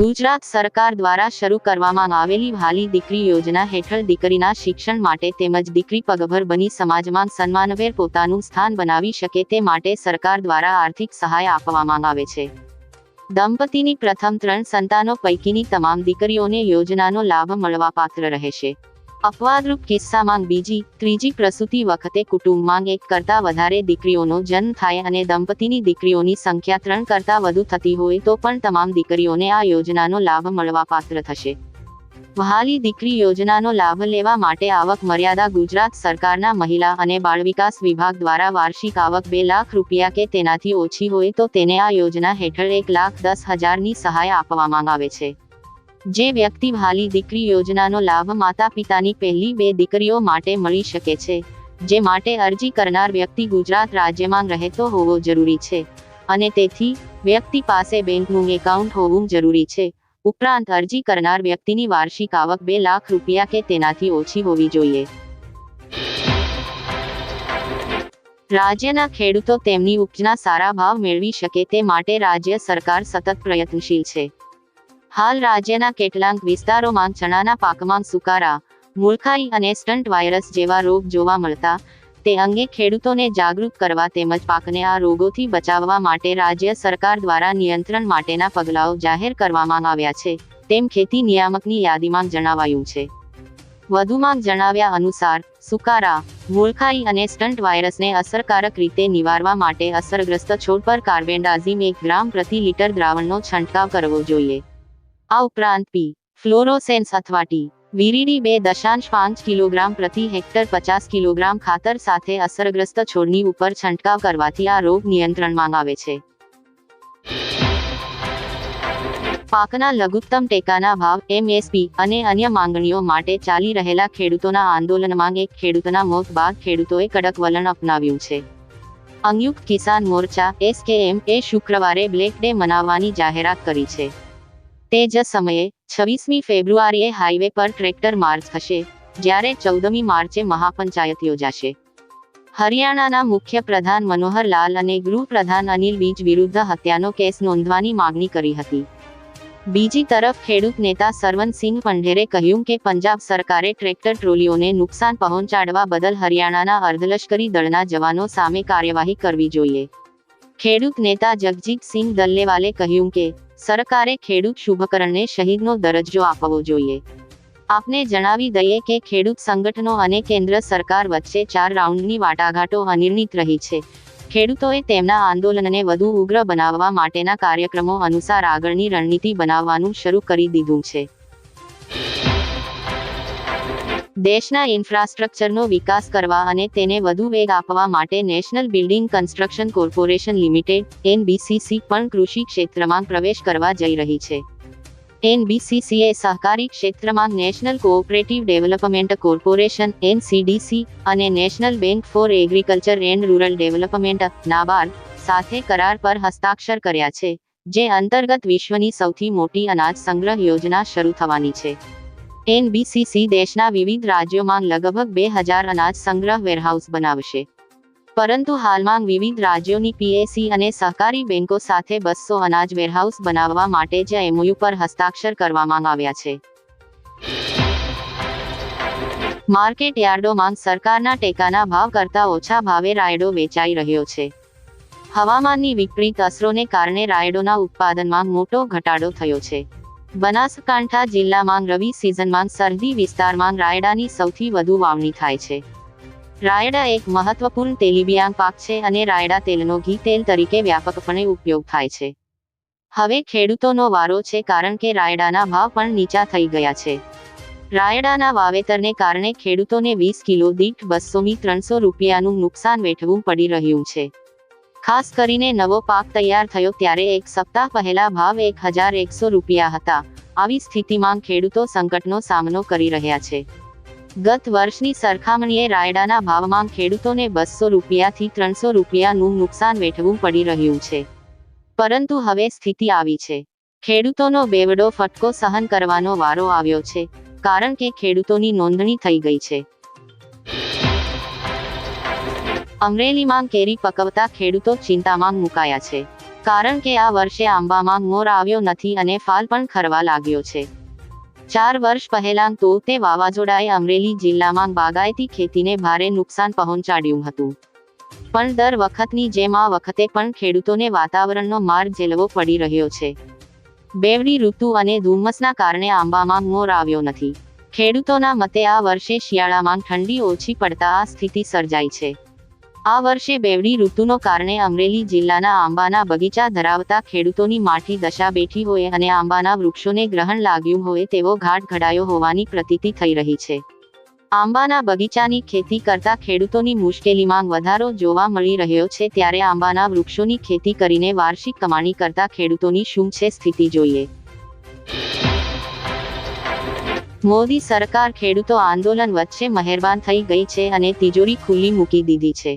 ગુજરાત સરકાર દ્વારા શરૂ કરવામાં આવેલી વહાલી દીકરી યોજના હેઠળ દીકરીના શિક્ષણ માટે તેમજ દીકરી પગભર બની સમાજમાં સન્માનભેર પોતાનું સ્થાન બનાવી શકે તે માટે સરકાર દ્વારા આર્થિક સહાય આપવામાં આવે છે. દંપતીની પ્રથમ 3 સંતાનો પૈકીની તમામ દીકરીઓને યોજનાનો લાભ મળવાપાત્ર રહેશે. અપવાદરૂપ કિસ્સામાં બીજી, ત્રીજી પ્રસૂતિ વખતે કુટુંબમાં 1 કરતાં વધારે દીકરીઓનો જન્મ થાય અને દંપતીની દીકરીઓની સંખ્યા 3 કરતાં વધુ થતી હોય તો પણ તમામ દીકરીઓને આ યોજનાનો લાભ મળવાપાત્ર થશે. વહાલી દીકરી યોજનાનો લાભ લેવા માટે આવક મર્યાદા ગુજરાત સરકારના મહિલા અને બાળ વિકાસ વિભાગ દ્વારા વાર્ષિક આવક 2 લાખ રૂપિયા કે તેનાથી ઓછી હોય તો તેને આ યોજના હેઠળ 1,10,000ની સહાય આપવામાં આવે છે. જે વ્યક્તિ વહાલી દીકરી યોજનાનો લાભ માતા પિતાની પહેલી 2 દીકરીઓ માટે મળી શકે છે, જે માટે અરજી કરનાર વ્યક્તિ ગુજરાત રાજ્યમાં રહેતો હોવો જરૂરી છે અને તેથી વ્યક્તિ પાસે બેંકનું એકાઉન્ટ હોવું જરૂરી છે. ઉપરાંત અરજી કરનાર વ્યક્તિની વાર્ષિક આવક 2 લાખ રૂપિયા કે તેનાથી ઓછી હોવી જોઈએ. રાજ્યના ખેડૂતો તેમની ઉપજના સારા ભાવ મેળવી શકે તે માટે રાજ્ય સરકાર સતત પ્રયત્નશીલ છે. હાલ રાજ્યના કેટલાક વિસ્તારોમાં ચણાના પાકમાં સુકારા, મૂળખાઈ અને સ્ટન્ટ વાયરસ જેવા રોગ જોવા મળતા તે અંગે ખેડૂતોને જાગૃત કરવા તેમજ પાકને આ રોગોથી બચાવવા માટે રાજ્ય સરકાર દ્વારા નિયંત્રણ માટેના પગલાઓ જાહેર કરવામાં આવ્યા છે, તેમ ખેતી નિયામકની યાદીમાં જણાવાયું છે. વધુમાં જણાવ્યા અનુસાર સુકારા, મૂળખાઈ અને સ્ટન્ટ વાયરસને અસરકારક રીતે નિવારવા માટે અસરગ્રસ્ત છોડ પર કાર્બેન્ડાઝિમ 1 ગ્રામ પ્રતિ લીટર દ્રાવણનો છંટકાવ કરવો જોઈએ. આ ઉપરાંત પી. ફ્લોરોસેન્સ અથવા ટી. વીરીડી 2.5 કિલોગ્રામ પ્રતિ હેક્ટર 50 કિલોગ્રામ ખાતર સાથે અસરગ્રસ્ત છોડની ઉપર છંટકાવ કરવાથી આ રોગ નિયંત્રણમાં આવે છે. પાકના લઘુત્તમ ટેકાના ભાવ MSP અને અન્ય માંગણીઓ માટે ચાલી રહેલા ખેડૂતોના આંદોલનમાં એક ખેડૂતના મોત બાદ ખેડૂતોએ કડક વલણ અપનાવ્યું છે. સંયુક્ત કિસાન મોરચા SKM એ શુક્રવારે બ્લેક ડે મનાવવાની જાહેરાત કરી છે. તે જ સમયે 26મી ફેબ્રુઆરીએ હાઈવે પર ટ્રેક્ટર માર્ચ થશે, જ્યારે 14મી માર્ચે મહાપંચાયત યોજાશે. હરિયાણાના મુખ્યપ્રધાન મનોહર લાલ અને ગૃહપ્રધાન અનિલ વિજ વિરુદ્ધ હત્યાનો કેસ નોંધવાની માંગણી કરી હતી. બીજી તરફ ખેડૂત નેતા સરવનસિંહ પંઢેરે કહ્યું કે પંજાબ સરકારે ટ્રેક્ટર ટ્રોલીઓને નુકસાન પહોંચાડવા બદલ હરિયાણાના અર્ધલશ્કરી દળના જવાનો સામે કાર્યવાહી કરવી જોઈએ. ખેડૂત નેતા જગજીતસિંહ દલ્લેવાલે કહ્યું કે સરકારે ખેડૂત શુભકરણને શહીદનો દરજ્જો આપવો જોઈએ. આપને જણાવી દઈએ કે ખેડૂત સંગઠનો અને કેન્દ્ર સરકાર વચ્ચે 4 રાઉન્ડની વાટાઘાટો અનિર્ણિત રહી છે. ખેડૂતોએ તેમના આંદોલનને વધુ ઉગ્ર બનાવવા માટેના કાર્યક્રમો અનુસાર આગળની રણનીતિ બનાવવાનું શરૂ કરી દીધું છે. દેશના ઇન્ફ્રાસ્ટ્રક્ચરનો વિકાસ કરવા અને તેને વધુ વેગ આપવા માટે national building construction corporation limited NBCC પણ કૃષિ ક્ષેત્રમાં પ્રવેશ કરવા જઈ રહી છે. NBCC એ સહકારી ક્ષેત્રમાં national cooperative development corporation NCDC અને national bank four agriculture and rural development NABARD સાથે કરાર પર હસ્તાક્ષર કર્યા છે, જે અંતર્ગત વિશ્વની સૌથી મોટી અનાજ સંગ્રહ યોજના શરૂ થવાની છે. NBCC દેશના વિવિધ રાજ્યોમાં લગભગ 2000 અનાજ સંગ્રહ વેરહાઉસ બનાવશે. પરંતુ હાલમાં વિવિધ રાજ્યોની PAC અને સહકારી બેંકો સાથે 200 અનાજ વેરહાઉસ બનાવવા માટે જ MOU પર હસ્તાક્ષર કરવામાં આવ્યા છે. માર્કેટ યાર્ડોમાં સરકારના ટેકાના ભાવ કરતાં ઓછા ભાવે રાયડો વેચાઈ રહ્યો છે. હવામાનની વિપરીત અસરોને કારણે રાયડોના ઉત્પાદનમાં મોટો ઘટાડો થયો છે. બનાસકાંઠા જિલ્લામાં રવિ સિઝનમાં સરહદી વિસ્તારમાં રાયડાની સૌથી વધુ વાવણી થાય છે. રાયડા એક મહત્વપૂર્ણ તેલીબિયાં પાક છે અને રાયડા તેલનો ઘી તેલ તરીકે વ્યાપકપણે ઉપયોગ થાય છે. હવે ખેડૂતોનો વારો છે કારણ કે રાયડાના ભાવ પણ નીચા થઈ ગયા છે. રાયડાના વાવેતરને કારણે ખેડૂતોને 20 કિલો દીઠ 200થી 300 રૂપિયાનું નુકસાન વેઠવું પડી રહ્યું છે. ખાસ કરીને નવો પાક તૈયાર થયો ત્યારે એક સપ્તાહ પહેલા ભાવ 1100 રૂપિયા હતા. આવી સ્થિતિમાં ખેડૂતો સંકટનો સામનો કરી રહ્યા છે. ગત વર્ષની સરખામણીએ રાયડાના ભાવમાં ખેડૂતોને 200 રૂપિયાથી 300 રૂપિયાનું નુકસાન વેઠવું પડી રહ્યું છે. પરંતુ હવે સ્થિતિ આવી છે. ખેડૂતોનો બેવડો ફટકો સહન કરવાનો વારો આવ્યો છે, કારણ કે ખેડૂતોની નોંધણી થઈ ગઈ છે. અમરેલીમાં કેરી પકવતા ખેડૂતો ચિંતામાં મુકાયા છે. કારણ કે આ વર્ષે આંબામાં મોર આવ્યો નથી અને ફાલ પણ ખરવા લાગ્યો છે. 4 વર્ષ પહેલાં તો તે વાવાઝોડાએ અમરેલી જિલ્લામાં બાગાયતી ખેતીને ભારે નુકસાન પહોંચાડ્યું હતું. પણ દર વખતની જેમ આ વખતે પણ ખેડૂતોને વાતાવરણનો માર ઝેલવો પડી રહ્યો છે. બેવડી ઋતુ અને ધુમ્મસના કારણે આંબામાં મોર આવ્યો નથી. ખેડૂતોના મતે આ વર્ષે શિયાળામાં ઠંડી ઓછી પડતા આ સ્થિતિ સર્જાઈ છે. આ વર્ષે બેવડી ઋતુનો કારણે અમરેલી જિલ્લાના આંબાના બગીચા ધરાવતા ખેડૂતોની માઠી દશા બેઠી હોય અને આંબાના વૃક્ષોને ગ્રહણ લાગ્યું હોય તેવો ઘાટ ઘડાયો હોવાની પ્રતીતિ થઈ રહી છે. આંબાના બગીચાની ખેતી કરતા ખેડૂતોની મુશ્કેલીમાં વધારો જોવા મળી રહ્યો છે, ત્યારે આંબાના વૃક્ષોની ખેતી કરીને વાર્ષિક કમાણી કરતા ખેડૂતોની શું છે સ્થિતિ જોઈએ. મોદી સરકાર ખેડૂતો આંદોલન વચ્ચે મહેરબાન થઈ ગઈ છે અને તિજોરી ખુલ્લી મૂકી દીધી છે.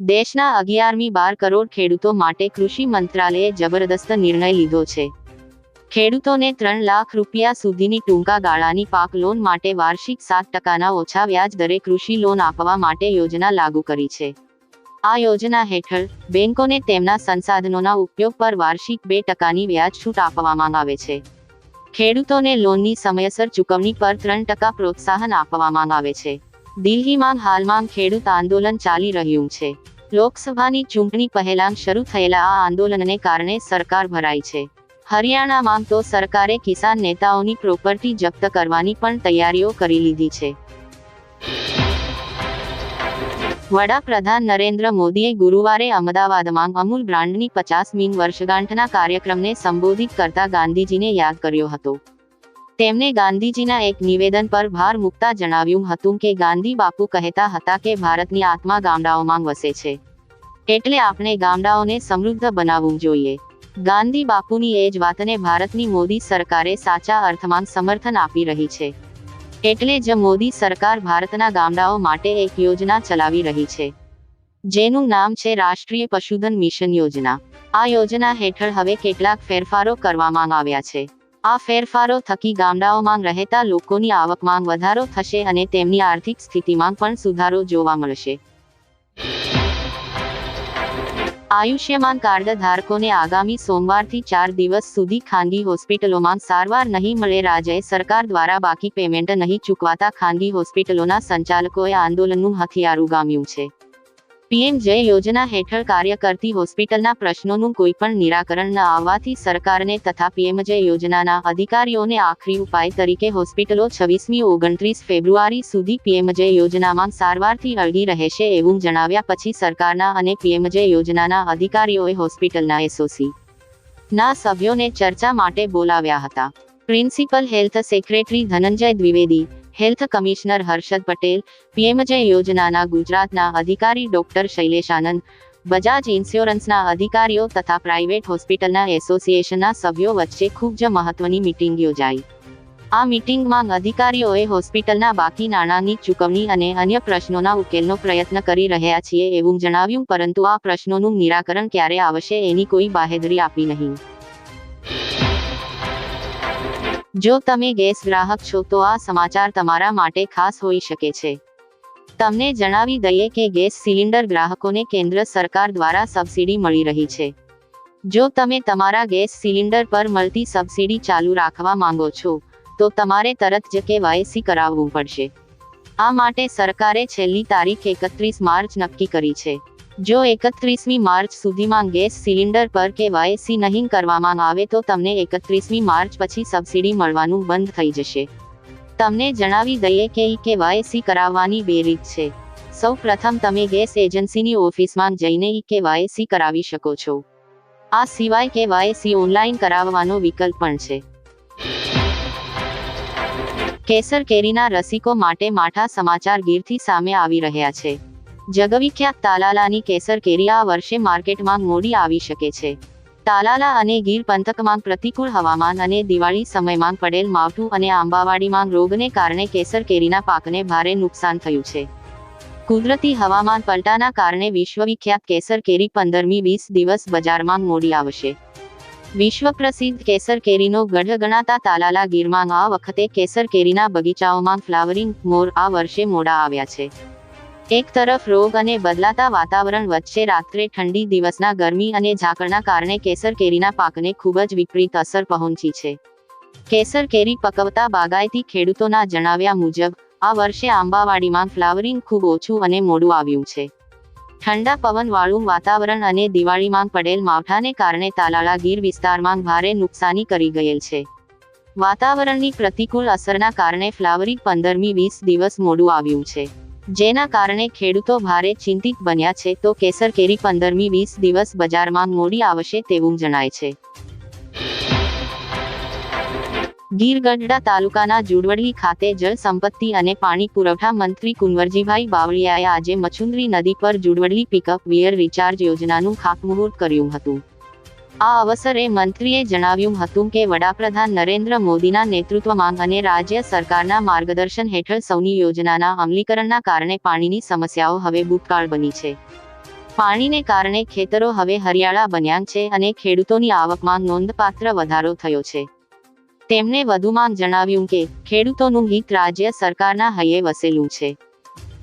દેશના 11.12 કરોડ ખેડૂતો માટે કૃષિ મંત્રાલયે જબરદસ્ત નિર્ણય લીધો છે. ખેડૂતોને 3 લાખ રૂપિયા સુધીની ટૂંકા ગાળાની પાક લોન માટે વાર્ષિક 7% ઓછા વ્યાજ દરે કૃષિ લોન આપવા માટે યોજના લાગુ કરી છે. આ યોજના હેઠળ બેંકોને તેમના સંસાધનોના ઉપયોગ પર વાર્ષિક 2%ની વ્યાજ છૂટ આપવામાં આવે છે. ખેડૂતોને લોનની સમયસર ચૂકવણી પર 3% પ્રોત્સાહન આપવામાં આવે છે. દિલ્હીમાં હાલમાં ખેડૂત આંદોલન ચાલી રહ્યું છે. લોકસભાની ચૂંટણી પહેલાં શરૂ થયેલા આ આંદોલનને કારણે સરકાર ભરાઈ છે. હરિયાણામાં તો સરકારે કિસાન નેતાઓની પ્રોપર્ટી જપ્ત કરવાની પણ તૈયારીઓ કરી લીધી છે. વડાપ્રધાન નરેન્દ્ર મોદીએ ગુરુવારે અમદાવાદમાં અમૂલ બ્રાન્ડની 50મી વર્ષગાંઠના કાર્યક્રમને સંબોધિત કરતા ગાંધીજીને યાદ કર્યો હતો. તેમણે ગાંધીજીના એક નિવેદન પર ભાર મૂકતા જણાવ્યું હતું કે ગાંધી બાપુ કહેતા હતા કે ભારતની આત્મા ગામડાઓમાં વસે છે, એટલે આપણે ગામડાઓને સમૃદ્ધ બનાવવું જોઈએ. ગાંધી બાપુની એ જ વાતને ભારતની મોદી સરકારે સાચા અર્થમાં સમર્થન આપી રહી છે. એટલે જ મોદી સરકાર ભારતના ગામડાઓ માટે એક યોજના ચલાવી રહી છે, જેનું નામ છે રાષ્ટ્રીય પશુધન મિશન યોજના. આ યોજના હેઠળ હવે કેટલાક ફેરફારો કરવામાં આવ્યા છે. આ ફેરફારો થકી ગામડાઓમાં રહેતા લોકોની આવકમાં વધારો થશે અને તેમની આર્થિક સ્થિતિમાં પણ સુધારો જોવા મળશે. આયુષ્યમાન કાર્ડ ધારકોને આગામી સોમવારથી 4 દિવસ સુધી ખાનગી હોસ્પિટલોમાં સારવાર નહીં મળે. રાજ્ય સરકાર દ્વારા બાકી પેમેન્ટ નહીં ચૂકવાતા ખાનગી હોસ્પિટલોના સંચાલકોએ આંદોલનનું હથિયાર ઉગામ્યું છે. પીએમ જય યોજના હેઠળ કાર્ય કરતી હોસ્પિટલના પ્રશ્નોનું કોઈ પણ નિરાકરણ ન આવવાથી સરકારને તથા પીએમજય યોજનાના અધિકારીઓને આખરી ઉપાય તરીકે હોસ્પિટલો 26-29 ફેબ્રુઆરી સુધી પીએમજય યોજનામાં સારવારથી અળગી રહેશે એવું જણાવ્યા પછી સરકારના અને પીએમજય યોજનાના અધિકારીઓએ હોસ્પિટલના એસઓસી ના સભ્યોને ચર્ચા માટે બોલાવ્યા હતા. Principal health secretary Dhananjay Dwivedi, health commissioner Harshad Patel, PMJAY યોજનાના ગુજરાતના અધિકારી ડોક્ટર શૈલેષ આનંદ, બજાજ ઇન્સ્યોરન્સના અધિકારીઓ તથા પ્રાઇવેટ હોસ્પિટલના એસોસિએશનના સભ્યો વચ્ચે ખૂબ જ મહત્વની મીટિંગ યોજાઈ. આ મીટિંગમાં અધિકારીઓએ હોસ્પિટલના બાકી નાણાંની ચૂકવણી અને અન્ય પ્રશ્નોના ઉકેલનો પ્રયત્ન કરી રહ્યા છીએ એવું જણાવ્યું, પરંતુ આ પ્રશ્નોનું નિરાકરણ ક્યારે આવશે એની કોઈ બાહેધરી આપી નહીં. જો તમે ગેસ ગ્રાહક છો તો આ સમાચાર તમારા માટે ખાસ હોઈ શકે છે. તમને જણાવી દઈએ કે ગેસ સિલિન્ડર ગ્રાહકોને કેન્દ્ર સરકાર દ્વારા સબસિડી મળી રહી છે. જો તમે તમારા ગેસ સિલિન્ડર પર મળતી સબસિડી ચાલુ રાખવા માંગો છો તો તમારે તરત જ KYC કરાવવું પડશે. આ માટે સરકારે છેલ્લી તારીખ 31 માર્ચ નક્કી કરી છે. જો 31મી માર્ચ સુધીમાં ગેસ સિલિન્ડર પર KYC નહીં કરવામાં આવે તો તમને 31મી માર્ચ પછી સબસિડી મળવાનું બંધ થઈ જશે. તમને જણાવી દઈએ કે KYC કરાવવાની 2 રીત છે. સૌ પ્રથમ તમે ગેસ એજન્સીની ઓફિસમાં જઈને KYC કરાવી શકો છો. આ સિવાય KYC ઓનલાઈન કરાવવાનો વિકલ્પ પણ છે. કેસર કેરીના રસિકો માટે માઠા સમાચાર ગીરથી સામે આવી રહ્યા છે. જગવિખ્યાત તાલાલાની કેસર કેરી આ વર્ષે માર્કેટમાં મોડી આવી શકે છે. તાલાલા અને ગીર પંથકમાં પ્રતિકૂળ હવામાન અને દિવાળી સમયમાં પડેલ માવઠું અને આંબાવાડીમાં રોગને કારણે કેસર કેરીના પાકને ભારે નુકસાન થયું છે. કુદરતી હવામાન પલટાના કારણે વિશ્વવિખ્યાત કેસર કેરી 15મી 20 દિવસ બજારમાં મોડી આવશે. વિશ્વ પ્રસિદ્ધ કેસર કેરીનો ગઢ ગણાતા તાલાલા ગીરમાં આ વખતે કેસર કેરીના બગીચાઓમાં ફ્લાવરિંગ મોર આ વર્ષે મોડા આવ્યા છે. એક તરફ રોગ અને બદલાતા વાતાવરણ વચ્ચે રાત્રે ઠંડી દિવસના ગરમી અને ઝાકળના કારણે કેસર કેરીના પાકને ખૂબ જ વિપરીત અસર પહોંચી છે. કેસર કેરી પકવતા બાગાયતી ખેડૂતોના જણાવ્યા મુજબ આ વર્ષે આંબાવાડીમાં ફ્લાવરિંગ ખૂબ ઓછું અને મોડું આવ્યું છે. ઠંડા પવનવાળું વાતાવરણ અને દિવાળીમાં પડેલ માવઠાને કારણે તાલાળા ગીર વિસ્તારમાં ભારે નુકસાની કરી ગયેલ છે. વાતાવરણની પ્રતિકૂળ અસરના કારણે ફ્લાવરિંગ 15-20 દિવસ મોડું આવ્યું છે, જેના કારણે ખેડૂતો ભારે ચિંતિત બન્યા છે. તો કેસર કેરી 15-20 દિવસ બજારમાં મોડી આવશે તેવું જણાય છે. ગીર ગઢડા તાલુકાના જુડવડી ખાતે જળ સંપત્તિ અને પાણી પુરવઠા મંત્રી કુંવરજીભાઈ બાવળિયાએ આજે મચુંદરી નદી પર જુડવડી પિકઅપ વિયર રિચાર્જ યોજનાનું ખાતમુહૂર્ત કર્યું હતું. આ અવસરે મંત્રીએ જણાવ્યું હતું કે વડાપ્રધાન નરેન્દ્ર મોદીના નેતૃત્વમાં અને રાજ્ય સરકારના માર્ગદર્શન હેઠળ સૌની યોજનાના અમલીકરણના કારણે પાણીની સમસ્યાઓ હવે ભૂતકાળ બની છે. પાણીને કારણે ખેતરો હવે હરિયાળા બન્યા છે અને ખેડૂતોની આવકમાં નોંધપાત્ર વધારો થયો છે. તેમણે વધુમાં જણાવ્યું કે ખેડૂતોનું હિત રાજ્ય સરકારના હૈયે વસેલું છે.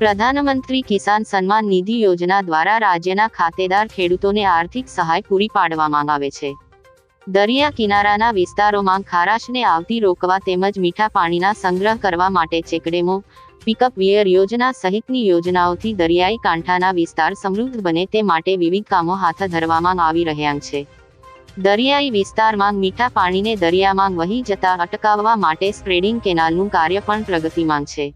પ્રધાનમંત્રી કિસાન સન્માન નિધિ યોજના દ્વારા રાજ્યના ખાતેદાર ખેડૂતોને આર્થિક સહાય પૂરી પાડવામાં આવે છે. દરિયા કિનારાના વિસ્તારોમાં ખારાશને આવતી રોકવા તેમજ મીઠા પાણીના સંગ્રહ કરવા માટે ચેકડેમો, પિકઅપ વિયર યોજના સહિતની યોજનાઓથી દરિયાઈ કાંઠાના વિસ્તાર સમૃદ્ધ બને તે માટે વિવિધ કામો હાથ ધરવામાં આવી રહ્યા છે. દરિયાઈ વિસ્તારમાં મીઠા પાણીને દરિયામાં વહી જતા અટકાવવા માટે સ્પ્રેડિંગ કેનાલનું કાર્ય પણ પ્રગતિમાં છે.